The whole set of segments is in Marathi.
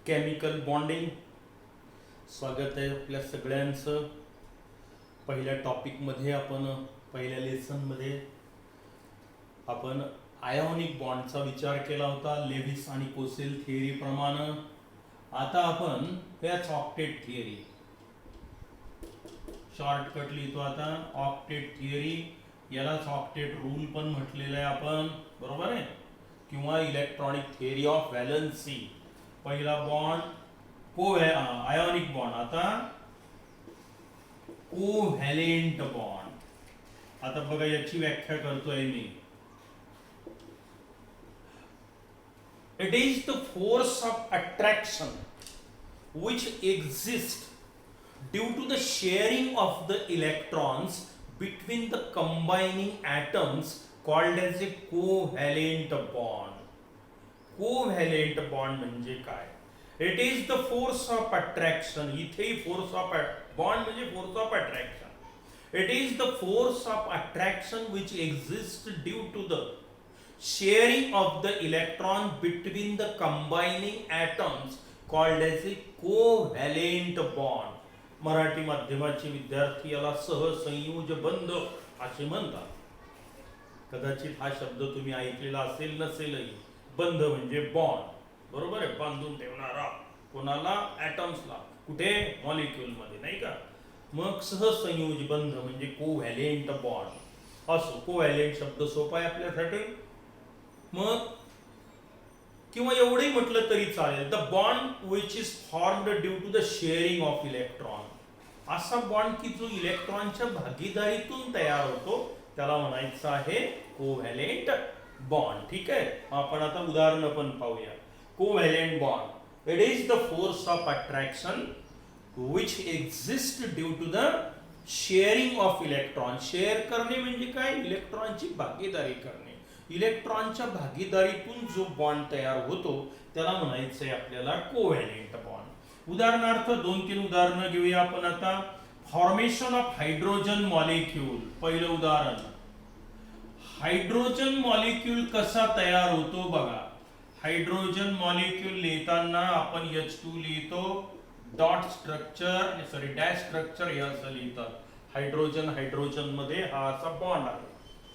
Chemical bonding. स्वागत आहे आपल्या सगळ्यांचं. पहिल्या टॉपिकमध्ये पहिल्या लेसनमध्ये आपण आयोनिक बॉन्डचा विचार केला होता लेविस आणि कोसेल थिअरी प्रमाणे. आता आपण त्याच ऑक्टेट थिअरी, शॉर्टकट लिहितो आता. ऑक्टेट थिअरी, यालाच ऑक्टेट रूल पण म्हटलेलं आहे आपण, बरोबर आहे, किंवा इलेक्ट्रॉनिक थिअरी ऑफ व्हॅलन्सी. पहिला बॉन्ड आयोनिक बॉन्ड, आता कोव्हॅलेंट बॉन्ड. आता बघा याची व्याख्या करतोय मी. It is the force of attraction which exists due to the sharing of the electrons between the combining atoms called as a covalent bond. Covalent bond म्हणजे काय? It is the force of attraction. इथे force of bond म्हणजे force of attraction. It is the force of attraction which exists due to the sharing of the electron between the combining atoms called as a covalent bond. Marathi माध्यमाचे विद्यार्थी याला सहसंयोज बंध असे म्हणतात. कदाचित हा शब्द तुम्ही ऐकलेला असेल नसेलही. बंध म्हणजे बॉन्ड, बरोबर आहे, बांधून ठेवणारा कोणाला, ॲटम्सला, कुठे, मॉलिक्यूल मध्ये, नाही का. मग सहसंयोज बंध म्हणजे कोव्हॅलेंट बॉन्ड असो. कोव्हॅलेंट शब्द सोपा आहे आपल्यासाठी. मग किंवा एवढंही म्हटलं तरी चालेल, the bond which is formed due to the sharing of electron. असा बॉन्ड की जो इलेक्ट्रॉनच्या भागीदारीतून तयार होतो त्याला म्हणायचं आहे कोव्हॅलेंट बॉन्ड. ठीक आहे, आपण आता उदाहरण पण पाहूया. Covalent bond, it is the force of attraction which exist due to the sharing of electron. Share करणे म्हणजे काय? इलेक्ट्रॉनची भागीदारी करणे. इलेक्ट्रॉनच्या भागीदारीतून जो बॉन्ड तयार होतो त्याला म्हणायचंय आपल्याला कोव्हॅलेंट बॉन्ड. उदाहरणार्थ 2-3 उदाहरणं घेऊया आपण आता. Formation of hydrogen molecule. पहिलं उदाहरण, हायड्रोजन मॉलिक्यूल कसा तयार होतो बघा. हायड्रोजन मॉलिक्यूल लिहिताना आपण H2 लिहितो, डॉट स्ट्रक्चर, डॅश स्ट्रक्चर हे असं लिहितात. हायड्रोजन मध्ये हा असा बॉन्ड आहे.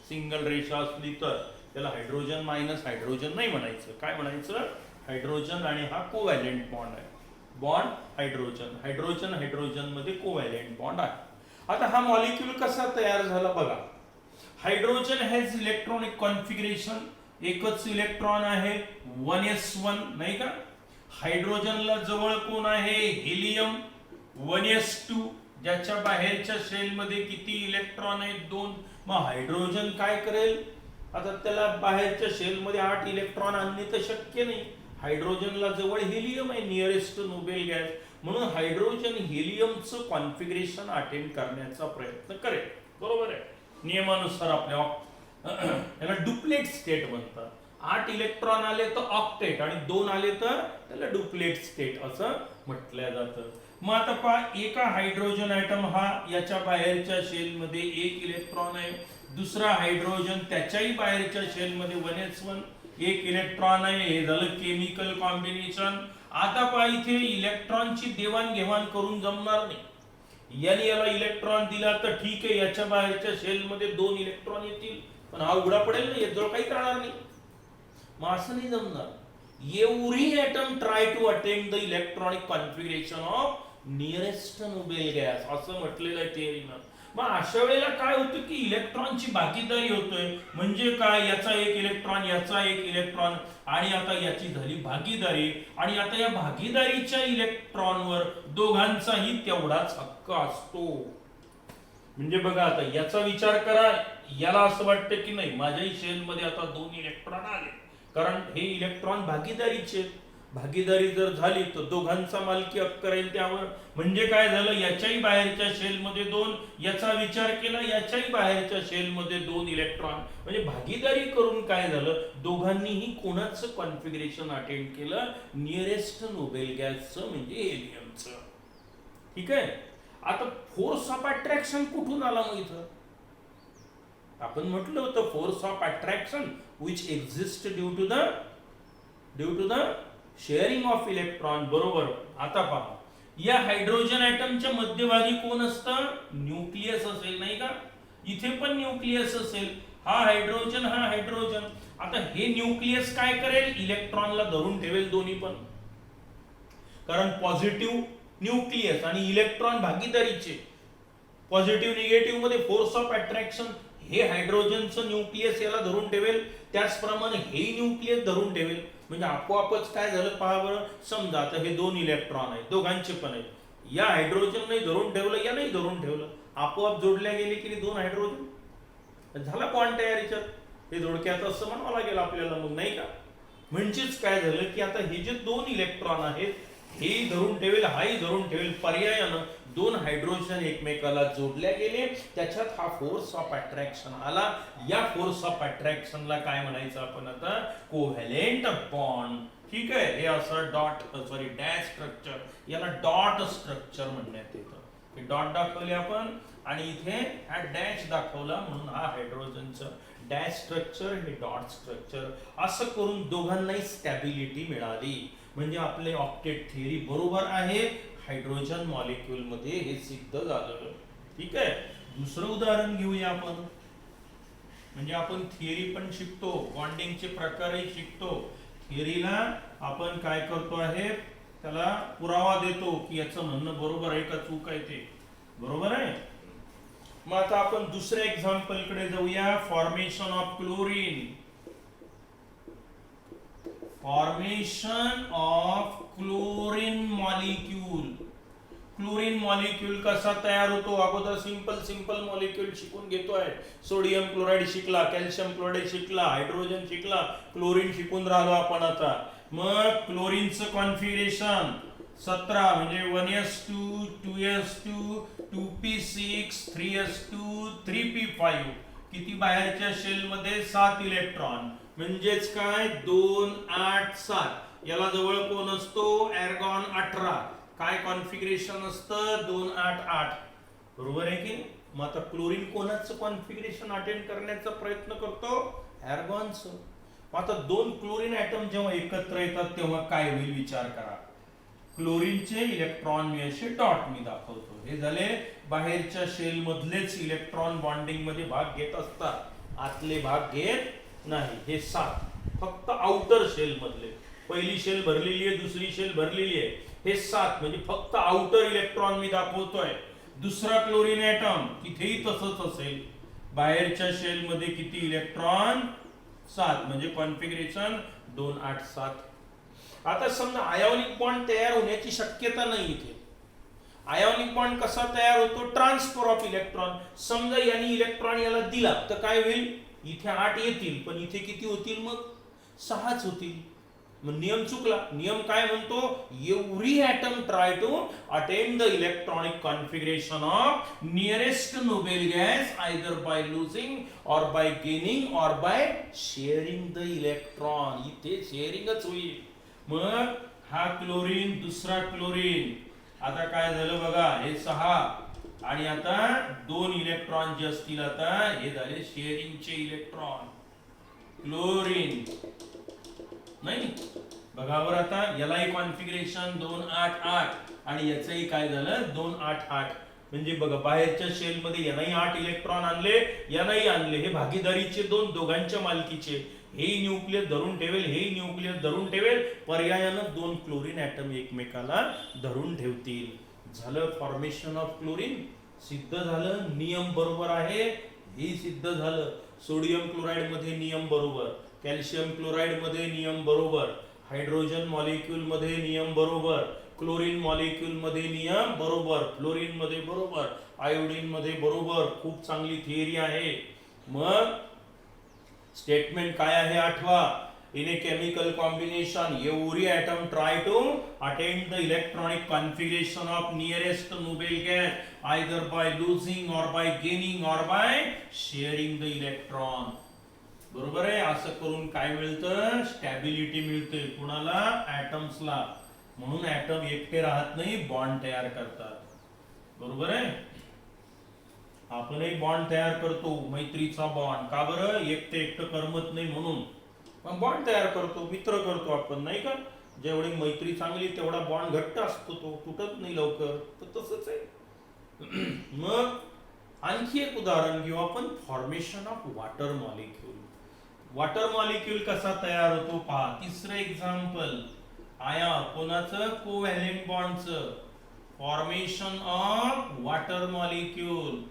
सिंगल रेषा असली तर त्याला हायड्रोजन मायनस हायड्रोजन नाही म्हणायचं. काय म्हणायचं? हायड्रोजन. आणि हा कोव्हॅलेंट बॉन्ड आहे. बॉन्ड हायड्रोजन मध्ये कोव्हॅलेंट बॉन्ड आहे. आता हा मॉलिक्यूल कसा तयार झाला बघा. हायड्रोजन हॅज इलेक्ट्रॉनिक कॉन्फिगरेशन, एकच इलेक्ट्रॉन आहे 1s1, नाही का. हायड्रोजनला जवळ कोण आहे? हेलियम 1s2, ज्याच्या बाहेरच्या शेल मध्ये किती इलेक्ट्रॉन आहेत? 2. मग हायड्रोजन काय करेल? आता त्याला बाहेरच्या शेल मध्ये 8 इलेक्ट्रॉन आणणे तर शक्य नाही. हायड्रोजनला जवळ हेलियम आहे, नियरेस्ट नोबेल गॅस, म्हणून हायड्रोजन हेलियमचं कॉन्फिगरेशन अटेंड करण्याचा प्रयत्न करेल, बरोबर आहे. नियमानुसार आपल्या याला डुप्लेट स्टेट म्हणतात. 8 इलेक्ट्रॉन आले तर ऑक्टेट आणि 2 आले तर त्याला डुप्लेट स्टेट असं म्हटलं जातं. मग आता पहा, एका हायड्रोजन ॲटम हा याच्या बाहेरच्या शेल मध्ये 1 इलेक्ट्रॉन आहे. दुसरा हायड्रोजन त्याच्याही बाहेरच्या शेल मध्ये 1s1 1 इलेक्ट्रॉन आहे. हे झालं केमिकल कॉम्बिनेशन. आता पहा, इथे इलेक्ट्रॉनची देवाणघेवाण करून जमणार नाही. याला इलेक्ट्रॉन दिला तर ठीक आहे, याच्या बाहेरच्या शेल मध्ये 2 इलेक्ट्रॉन येतील, पण हा उघडा पडेल ना, याजवळ काही राहणार नाही. मग असं नाही जमणार. Every atom try to attend the electronic configuration of nearest noble gas असं म्हटलेलं आहे थिअरीनं. मग अशा वेळेला काय होतं की इलेक्ट्रॉनची भागीदारी होतोय. म्हणजे काय? याचा 1 इलेक्ट्रॉन, याचा 1 इलेक्ट्रॉन, आणि आता याची झाली भागीदारी. आणि आता या भागीदारीच्या इलेक्ट्रॉनवर दोघांचाही तेवढाच हक्क असतो. म्हणजे बघा, आता याचा विचार करा. याला असं वाटतं की नाही, माझ्याही शेल मध्ये आता 2 इलेक्ट्रॉन आले, कारण हे इलेक्ट्रॉन भागीदारीचे. भागीदारी जर झाली तर दोघांचा मालकी हक्क राहील त्यावर. म्हणजे काय झालं? याच्याही बाहेरच्या शेल मध्ये 2, याचा विचार केला, याच्याही बाहेरच्या शेल मध्ये 2 इलेक्ट्रॉन. म्हणजे भागीदारी करून काय झालं? दोघांनीही कोणाचं कॉन्फिगरेशन अटेंड केलं? नियरेस्ट नोबेल गॅसचं, म्हणजे हेलियमचं. ठीक आहे. आता फोर्स ऑफ अट्रॅक्शन कुठून आला मग इथं? आपण म्हटलं होतं force of attraction which exist due to the sharing of electron, बरोबर. आता पहा, या हायड्रोजन ॲटमच्या मध्यभागी कोण असतं? न्यूक्लियस असेल, नाही का? इथे पण न्यूक्लियस असेल. हा हायड्रोजन, हा हायड्रोजन. आता हे न्यूक्लियस काय करेल? इलेक्ट्रॉनला धरून ठेवेल दोन्ही पण, कारण पॉझिटिव्ह न्यूक्लियस आणि इलेक्ट्रॉन भागीदारीचे. पॉझिटिव्ह निगेटिव्ह मध्ये फोर्स ऑफ अट्रॅक्शन, हे हायड्रोजनचं न्यूक्लियस याला धरून ठेवेल, त्याचप्रमाणे हे न्यूक्लियस धरून ठेवेल. म्हणजे आपोआपच काय झालं पहा बरं. समजा आता हे दोन इलेक्ट्रॉन आहेत, दोघांचे पण आहेत. या हायड्रोजन नाही धरून ठेवलं, या नाही धरून ठेवलं, आपोआप जोडल्या गेले की दोन हायड्रोजन. झाला बॉन्ड तयार याच्यात. हे थोडक्यात असं म्हणावं लागेल आपल्याला मग, नाही का? म्हणजेच काय झालं की आता हे जे दोन इलेक्ट्रॉन आहेत, हे धरून ठेवेल, हाही धरून ठेवेल, पर्यायानं दोन हायड्रोजन एकमेकाला जोडल्या गेले, त्याच्यात हा फोर्स ऑफ अट्रॅक्शन आला. या फोर्स ऑफ अट्रॅक्शनला काय म्हणायचं आपण आता? Covalent bond. ठीक आहे. हे असं डॅश स्ट्रक्चर, याला डॉट स्ट्रक्चर म्हणण्यात येतं. हे डॉट दाखवले आपण आणि इथे हा डॅश दाखवला, म्हणून हा हायड्रोजनचं डॅश स्ट्रक्चर, हे डॉट स्ट्रक्चर. असं करून दोघांनाही स्टॅबिलिटी मिळाली. म्हणजे आपले ऑक्टेट थिअरी बरोबर आहे. हायड्रोजन मॉलिक्यूल मध्ये हे सिद्ध झालं. ठीक आहे. दुसरं उदाहरण घेऊया आपण. म्हणजे आपण थिअरी पण शिकतो, बॉन्डिंगचे प्रकारही शिकतो. थिअरीला आपण काय करतो आहे, त्याला पुरावा देतो की याचं म्हणणं बरोबर आहे का चूक आहे ते. बरोबर आहे. मग आता आपण दुसऱ्या एक्झाम्पल कडे जाऊया. Formation of chlorine. Formation of chlorine molecule. Chlorine molecule कसा तयार होतो? अगोदर सिंपल मॉलिक्यूल शिकून घेतोय. सोडियम क्लोराईड शिकला, कॅल्शियम क्लोराईड शिकला, हायड्रोजन शिकला, क्लोरीन शिकून राहिलो आपण आता. मग क्लोरीनचं कॉन्फिगरेशन 17, म्हणजे 1s2 2s2 2p6 3s2 3p5. किती बाहेरच्या शेल मध्ये? 7 इलेक्ट्रॉन. म्हणजेच काय? 2 8 7. याला जवळ कोण असतो? एर्गॉन 18. काय कॉन्फिगरेशन असतं? 2 8 8. बरोबर आहे की? मग आता क्लोरीन कोणाचं कॉन्फिगरेशन अटेंड करण्याचा प्रयत्न करतो? एर्गॉनचं. मग आता दोन क्लोरीन ॲटम जेव्हा एकत्र येतात तेव्हा काय होईल विचार करा. क्लोरीनचे इलेक्ट्रॉन मी असे डॉट मी दाखवतो. हे झाले बाहेरच्या शेल मधलेच इलेक्ट्रॉन बॉन्डिंग मध्ये भाग घेत असतात, आतले भाग घेत नाही. हे 7 फक्त आउटर शेल मधले. पहिली शेल भरलेली आहे, दुसरी शेल भरलेली आहे. हे 7 म्हणजे फक्त आउटर इलेक्ट्रॉन मी दाखवतोय. दुसरा क्लोरीन ॲटम तिथेही तसंच असेल. बाहेरच्या शेल मध्ये किती इलेक्ट्रॉन? 7. म्हणजे कॉन्फिगरेशन 2 8 7. आता समजा आयोनिक बॉन्ड तयार होण्याची शक्यता नाही इथे. आयोनिक बॉन्ड कसा तयार होतो? Transfer of electron. समजा याने इलेक्ट्रॉन याला दिला तर काय होईल? इथे 8 येतील, पण इथे किती होतील? मग 6च होतील. मग नियम चुकला. नियम काय म्हणतो? Every atom try to attain the electronic configuration of nearest noble gas either by losing or by gaining or by sharing the electron. इथे शेअरिंगच होईल. मग हा क्लोरीन, दुसरा क्लोरीन. आता काय झालं बघा, हे 6 आणि आता 2 इलेक्ट्रॉन जे असतील आता हे झाले शेअरिंगचे इलेक्ट्रॉन. क्लोरीन नाही बघा बरं. आता यालाही कॉन्फिगरेशन 2 8 8 आणि याचंही काय झालं? 2 8 8. म्हणजे बघा बाहेरच्या शेल मध्ये यानाही 8 इलेक्ट्रॉन आणले, यानाही आणले. हे भागीदारीचे दोघांच्या मालकीचे. हे न्यूक्लियस धरून ठेवेल, हे न्यूक्लियस धरून ठेवेल, पर्यायानं 2 क्लोरीन ॲटम एकमेकाला धरून ठेवतील. झालं फॉर्मेशन ऑफ क्लोरीन. सिद्ध झालं. नियम बरोबर आहे, हे सिद्ध झालं. सोडियम क्लोराईड मध्ये नियम बरोबर, कॅल्शियम क्लोराईड मध्ये नियम बरोबर, हायड्रोजन मॉलिक्यूल मध्ये नियम बरोबर, क्लोरीन मॉलिक्यूल मध्ये नियम बरोबर, फ्लोरीन मध्ये बरोबर, आयोडीन मध्ये बरोबर. खूप चांगली थिअरी आहे. मग स्टेटमेंट काय आहे? आठवा. In a chemical combination every atom try to attend the electronic configuration of nearest noble gas either by losing or by gaining or by sharing the electron. बरोबर आहे. असं करून काय मिळतं? स्टॅबिलिटी मिळते. कुणाला? ॲटम्सला. म्हणून ॲटम एकटे राहत नाही, बॉन्ड तयार करतात. बरोबर आहे. आपणही बॉन्ड तयार करतो, मैत्रीचा बॉन्ड. का बरं? एकटं करमत नाही म्हणून. पण बॉन्ड तयार करतो, मित्र करतो आपण, नाही का? जेवढी मैत्री चांगली तेवढा बॉन्ड घट्ट असतो, तो तुटत नाही लवकर. तर तसंच आहे. मग आणखी एक उदाहरण घेऊ आपण, formation of water molecule. Water molecule कसा तयार होतो पहा. तिसरं एक्झाम्पल आया कोणाचं, कोव्हॅलेंट बॉन्डचं. Formation of water molecule.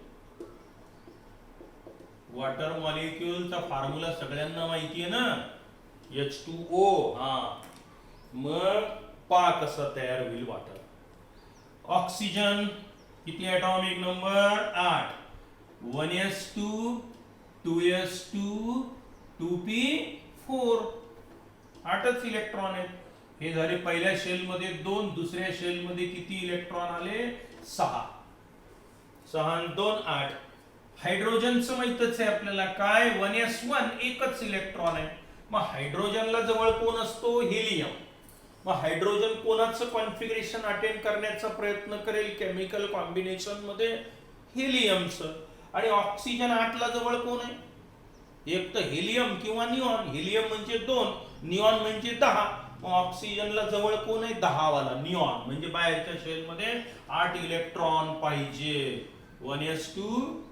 Water मॉलिक्यूलचा फॉर्म्युला सगळ्यांना माहिती आहे ना, H2O. हा, मग पहा कसं तयार होईल वॉटर. ऑक्सिजन किती atomic number, 8. 1s2 2s2 2p4, 8च इलेक्ट्रॉन आहेत. हे झाले पहिल्या शेल मध्ये 2, दुसऱ्या शेल मध्ये किती इलेक्ट्रॉन आले, 6. 6 आणि 2 8. हायड्रोजनचं माहितच आहे आपल्याला, काय 1s1 एकच इलेक्ट्रॉन आहे. मग हायड्रोजनला जवळ कोण असतो, हेलियम. मग हायड्रोजन कोणाचं कॉन्फिगरेशन अटेंड करण्याचा प्रयत्न करेल केमिकल कॉम्बिनेशन मध्ये, हेलियमचं. आणि ऑक्सिजन 8 ला जवळ कोण आहे, एक तर हेलियम किंवा निऑन. हेलियम म्हणजे 2, निऑन म्हणजे 10. मग ऑक्सिजनला जवळ कोण आहे, 10 वाला निऑन. म्हणजे बाहेरच्या शेल मध्ये 8 इलेक्ट्रॉन पाहिजे. 1s2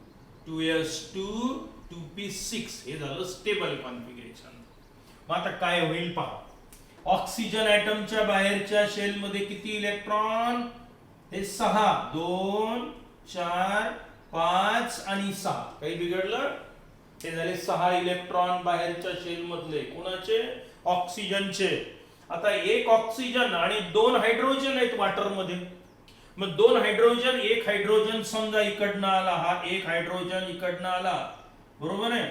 2s2 2p6, हे झालं स्टेबल कॉन्फिगरेशन. मग आता काय होईल पहा. ऑक्सिजन ऍटमच्या बाहेरच्या शेल मध्ये किती इलेक्ट्रॉन, हे 6. 2 4 5 आणि 6. काही बिघडलं, हे झाले 6 इलेक्ट्रॉन बाहेरच्या शेल मधले. कोणाचे, ऑक्सिजनचे. आता एक ऑक्सिजन आणि 2 हायड्रोजन आहेत वॉटर मध्ये. मग 2 हायड्रोजन, एक हायड्रोजन समजा इकडनं आला, हा एक हायड्रोजन इकडनं आला, बरोबर आहे.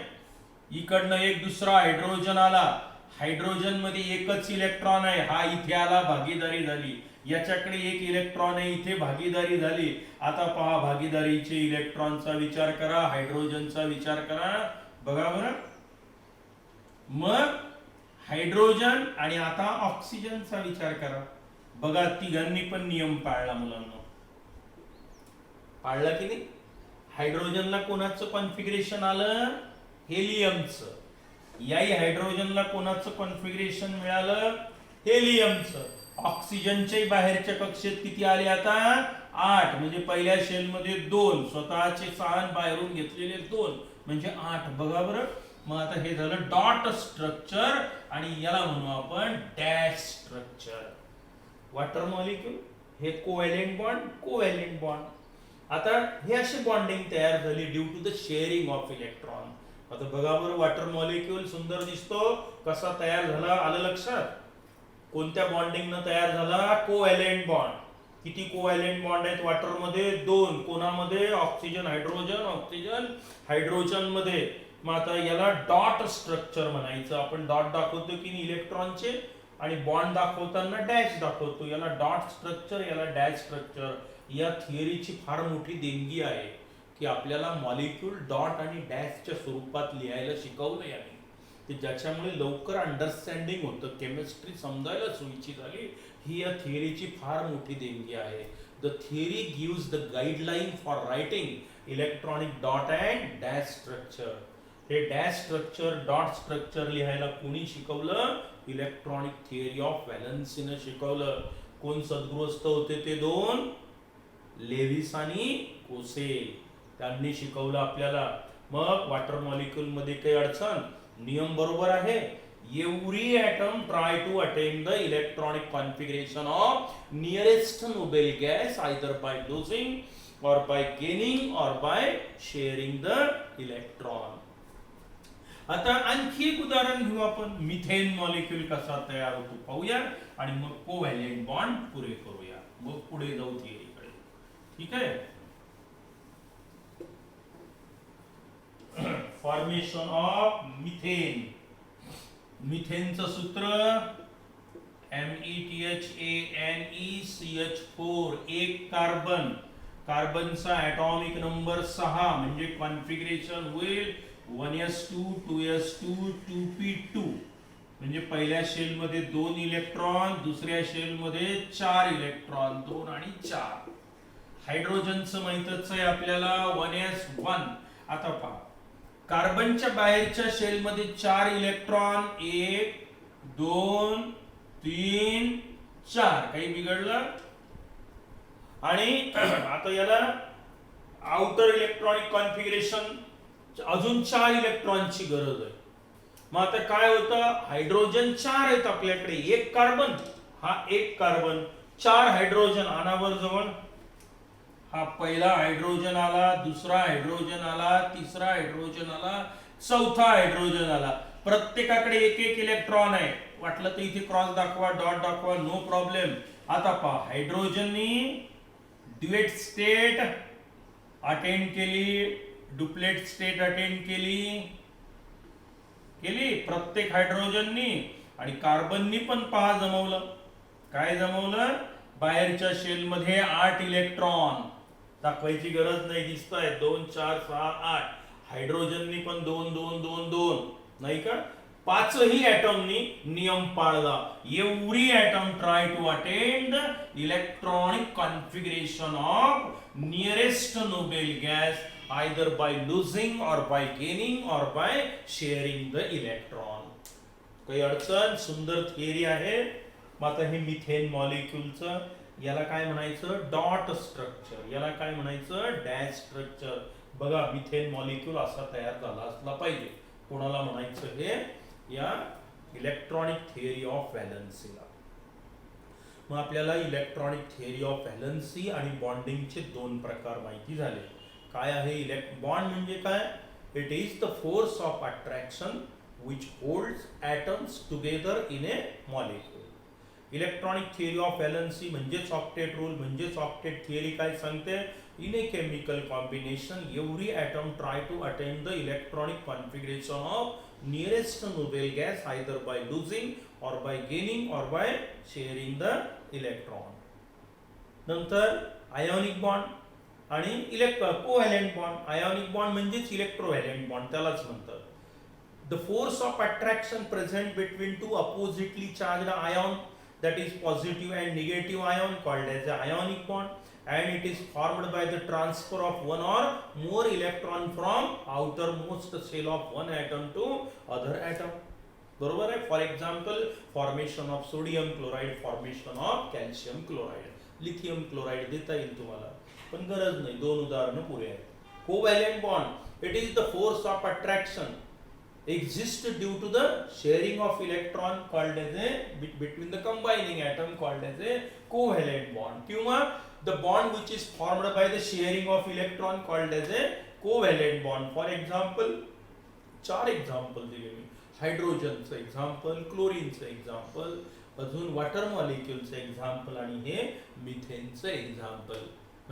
इकडनं एक दुसरा हायड्रोजन आला. हायड्रोजन मध्ये एकच इलेक्ट्रॉन आहे, हा इथे आला, भागीदारी झाली. याच्याकडे एक इलेक्ट्रॉन आहे, इथे भागीदारी झाली. आता पहा, भागीदारीचे इलेक्ट्रॉनचा विचार करा, हायड्रोजनचा विचार करा, बघा बरं. मग हायड्रोजन आणि आता ऑक्सिजनचा विचार करा. बघा, तिघांनी पण नियम पाळला मुलांना, पाळला की नाही. हायड्रोजनला कोणाचं कॉन्फिगरेशन आलं, हेलियमचं. याही हायड्रोजनला कोणाचं कॉन्फिगरेशन मिळालं, हेलियमचं. ऑक्सिजनच्या बाहेरच्या कक्षेत किती आले आता, 8. म्हणजे पहिल्या शेल मध्ये 2, स्वतःचे 6 बाहेरून घेतलेले 2, म्हणजे 8. बघा बरं. मग आता हे झालं डॉट स्ट्रक्चर आणि याला म्हणू आपण डॅश स्ट्रक्चर. वॉटर मॉलिक्यूल हे कोव्हॅलेंट बॉन्ड, कोव्हॅलेंट बॉन्ड. आता हे अशी बॉन्डिंग तयार झाली due to the sharing of electron. आता बघा बरं, वॉटर मॉलिक्यूल सुंदर दिसतो, कसा तयार झाला, आलं लक्षात. कोणत्या बॉन्डिंग न तयार झाला, कोव्हॅलेंट बॉन्ड. किती कोव्हॅलेंट बॉन्ड आहेत वॉटर मध्ये, 2. कोणामध्ये, ऑक्सिजन हायड्रोजन, ऑक्सिजन हायड्रोजन मध्ये. मग आता याला डॉट स्ट्रक्चर म्हणायचं. आपण डॉट दाखवतो की इलेक्ट्रॉनचे, आणि बॉन्ड दाखवताना डॅश दाखवतो. याला डॉट स्ट्रक्चर, याला डॅश स्ट्रक्चर. या थिअरीची फार मोठी देणगी आहे की आपल्याला मॉलिक्यूल डॉट आणि डॅशच्या स्वरूपात लिहायला शिकवलं याने, की ज्याच्यामुळे लवकर अंडरस्टँडिंग होतं, केमिस्ट्री समजायला सोयीची झाली. ही या थिअरीची फार मोठी देणगी आहे. The theory gives the guideline for writing electronic dot and dash structure. हे डॅश स्ट्रक्चर, डॉट स्ट्रक्चर लिहायला कोणी शिकवलं, इलेक्ट्रॉनिक थिअरी ऑफ व्हॅलन्सीनं शिकवलं. कोण सद्गृहस्थ होते ते 2, लेविस आणि कोसेल. त्यांनी शिकवलं आपल्याला. मग वॉटर मॉलिक्यूल मध्ये काही अडचण, नियम बरोबर आहे. Every atom try to attain the electronic configuration of nearest noble gas either by losing or by gaining or by sharing the electron. आता आणखी एक उदाहरण घेऊ आपण, मिथेन मॉलिक्यूल कसा तयार होतो पाहूया आणि मग कोव्हॅलेंट बॉन्ड पुरे करूया, मग पुढे जाऊ थिअरीकडे. ठीक आहे. Formation of methane. मिथेनचं सूत्र METHANECH4. एक कार्बन, कार्बनचा ॲटॉमिक नंबर 6, म्हणजे कॉन्फिगरेशन होईल 1s2 2s2 2p2. म्हणजे पहिल्या शेल मध्ये 2 इलेक्ट्रॉन, दुसऱ्या शेल मध्ये 4 इलेक्ट्रॉन, 2 आणि 4. हायड्रोजनचं माहितच आहे आपल्याला, 1s1. आता पहा, कार्बनच्या बाहेरच्या शेल मध्ये 4 इलेक्ट्रॉन, 1 2 3 4 काही बिघडलं. आणि आता याला आउटर इलेक्ट्रॉनिक कॉन्फिगरेशन अजून 4 इलेक्ट्रॉनची गरज आहे. मग आता काय होतं, हायड्रोजन 4 आहेत आपल्याकडे, एक कार्बन, हा एक कार्बन, 4 हायड्रोजन आणावर जवळ. हा पहिला हायड्रोजन आला, दुसरा हायड्रोजन आला, तिसरा हायड्रोजन आला, चौथा हायड्रोजन आला. प्रत्येकाकडे एक एक इलेक्ट्रॉन आहे. वाटलं तर इथे क्रॉस दाखवा, डॉट दाखवा, नो प्रॉब्लेम. आता पहा, हायड्रोजननी ड्युएट स्टेट अटेंड केली, डुप्लेट स्टेट अटेंड केली प्रत्येक हायड्रोजननी. आणि कार्बननी पण पहा जमवलं. काय जमवलं, बाहेरच्या शेल मध्ये 8 इलेक्ट्रॉन, दाखवायची गरज नाही, दिसत आहे 2 4 6 8. हायड्रोजननी पण 2 2 2 2, नाही का. पाचही ॲटमनी नियम पाळला. Every atom try to attend electronic configuration of nearest noble gas either by losing or by gaining or by sharing the electron. काही अडचण, सुंदर थिअरी आहे. मग आता हे मिथेन मॉलिक्यूलचं, याला काय म्हणायचं, डॉट स्ट्रक्चर, याला काय म्हणायचं, डॅश स्ट्रक्चर. बघा, मिथेन मॉलिक्यूल असा तयार झाला असला पाहिजे. कोणाला म्हणायचं हे, या इलेक्ट्रॉनिक थिअरी ऑफ व्हॅलन्सीला. मग आपल्याला इलेक्ट्रॉनिक थिअरी ऑफ व्हॅलन्सी आणि बॉन्डिंगचे 2 प्रकार माहिती झाले. काय आहे बॉन्ड म्हणजे काय, it is the force of attraction which holds atoms together in a molecule. Electronic theory of valency म्हणजेच ऑक्टेट रूल, म्हणजेच ऑक्टेट थिअरी काय सांगते, in a chemical combination every atom try to attend the electronic configuration of nearest noble gas either by losing or by gaining or by sharing the electron. नंतर आयोनिक बॉन्ड आणि कोव्हॅलेंट बॉन्ड. आयोनिक बॉन्ड म्हणजेच इलेक्ट्रोव्हॅलेंट बॉन्ड, त्यालाच म्हणतात. The force of attraction present between 2 oppositely charged ion, that is positive and negative ion, called as a ionic bond, and it is formed by the transfer of one or more electron from outermost shell of one atom to other atom. बरोबर आहे. For example, formation of sodium chloride, formation of calcium chloride, lithium chloride देता येईल तुम्हाला, पण गरज नाही, 2 उदाहरणं पुरे आहेत. Covalent bond, it is the force of attraction exist due to the sharing of electron called as a between the combining atom called as a covalent bond. किंवा the bond which is formed by the sharing of electron called as a covalent bond. For example, 4 example दिले मी. हायड्रोजनचं एक्झाम्पल, क्लोरीनचं एक्झाम्पल, अजून वॉटर मॉलिक्यूलचं एक्झाम्पल आणि हे मिथेनचं एक्झाम्पल.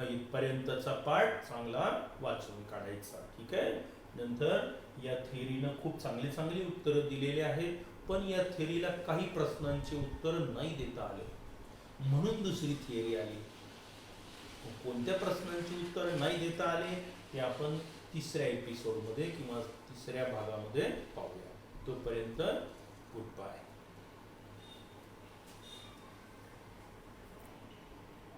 इथपर्यंतचा पार्ट चांगला वाचून काढायचा, ठीक आहे. नंतर या थिअरीनं खूप चांगली उत्तरं दिलेली आहेत, पण या थिअरीला काही प्रश्नांची उत्तर नाही देता आले, म्हणून दुसरी थिअरी आली. कोणत्या प्रश्नांची उत्तर नाही देता आले ते आपण तिसऱ्या एपिसोडमध्ये किंवा तिसऱ्या भागामध्ये पाहूया. तोपर्यंत गुड बाय.